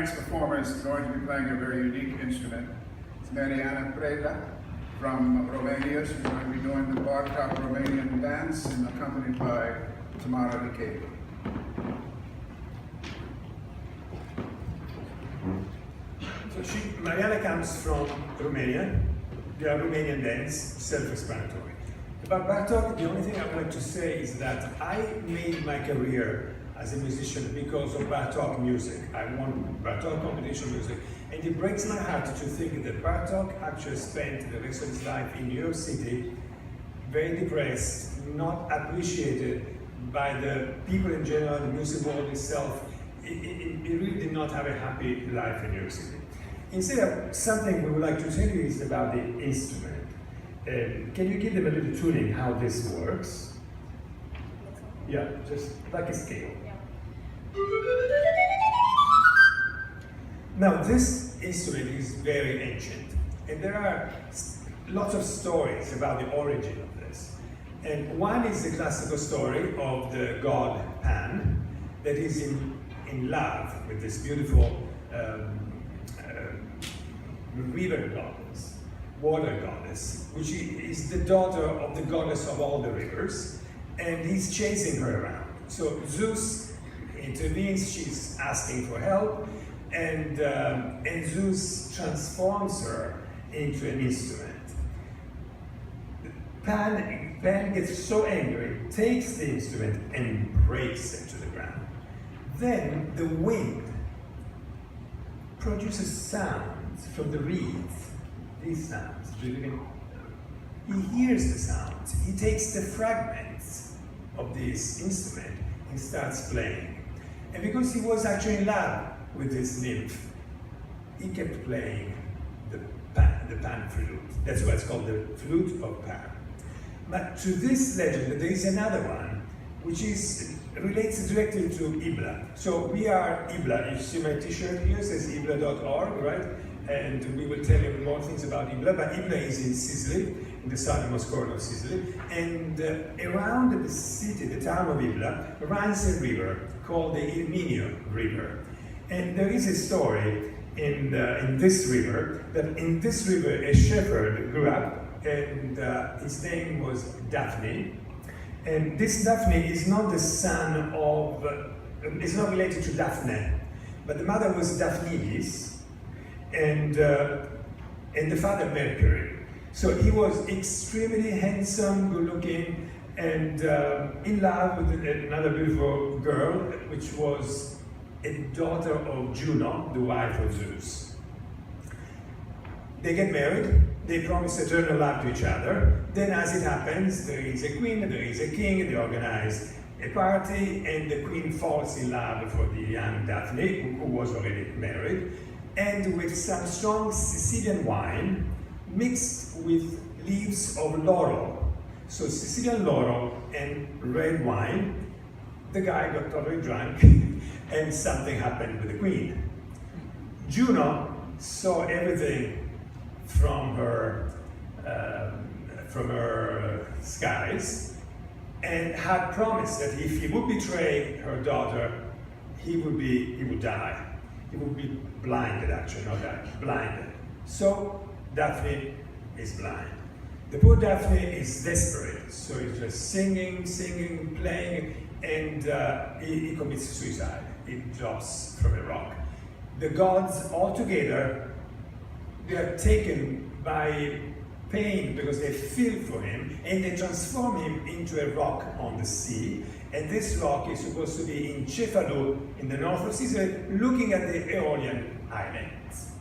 next performer is going to be playing a very unique instrument. It's Mariana Preda from Romania. She's going to be doing the Bartok Romanian dance and accompanied by Tamara Likeva. So Mariana comes from Romania. They are Romanian dance, self-explanatory. About Bartok, the only thing I would like to say is that I made my career as a musician because of Bartok music. I won Bartok competition music, and it breaks my heart to think that Bartok actually spent the rest of his life in New York City, very depressed, not appreciated by the people in general, the music world itself. He really did not have a happy life in New York City. Instead, something we would like to tell you is about the instrument. Can you give them a little tuning how this works? Yeah, just like a scale. Now, this instrument is very ancient, and there are lots of stories about the origin of this. And one is the classical story of the god Pan, that is in love with this beautiful river goddess, water goddess, which is the daughter of the goddess of all the rivers, and he's chasing her around. So Zeus intervenes, she's asking for help, and Zeus transforms her into an instrument. Pan gets so angry, takes the instrument and breaks it to the ground. Then the wind produces sounds from the reeds, these sounds. He hears the sounds, he takes the fragments of this instrument and starts playing. And because he was actually in love with this nymph, he kept playing the pan flute. That's why it's called the flute of Pan. But to this legend, there is another one, which relates directly to Ibla. So we are Ibla. You see my t-shirt here, says ibla.org, right? And we will tell you more things about Ibla. But Ibla is in Sicily, in the southernmost corner of Sicily. And around the city, the town of Ibla, runs a river called the Irminio River. And there is a story in this river, that in this river a shepherd grew up, and his name was Daphne. And this Daphne is not the son of, is not related to Daphne, but the mother was Daphnides, and the father Mercury. So he was extremely handsome, good looking, and in love with another beautiful girl, which was a daughter of Juno, the wife of Zeus. They get married, they promise eternal love to each other. Then as it happens, there is a queen, there is a king, they organize a party, and the queen falls in love for the young Daphne, who was already married, and with some strong Sicilian wine mixed with leaves of laurel. So Sicilian laurel and red wine, the guy got totally drunk and something happened with the queen. Juno saw everything from her skies, and had promised that if he would betray her daughter, he would die. He would be blinded, actually, not die, blinded. So Daphne is blind. The poor Daphne is desperate, so he's just singing, playing, and he commits suicide. He drops from a rock. The gods all together, they are taken by pain because they feel for him, and they transform him into a rock on the sea. And this rock is supposed to be in Cefalù, in the north of Sicily, looking at the Aeolian Islands.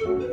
Thank you.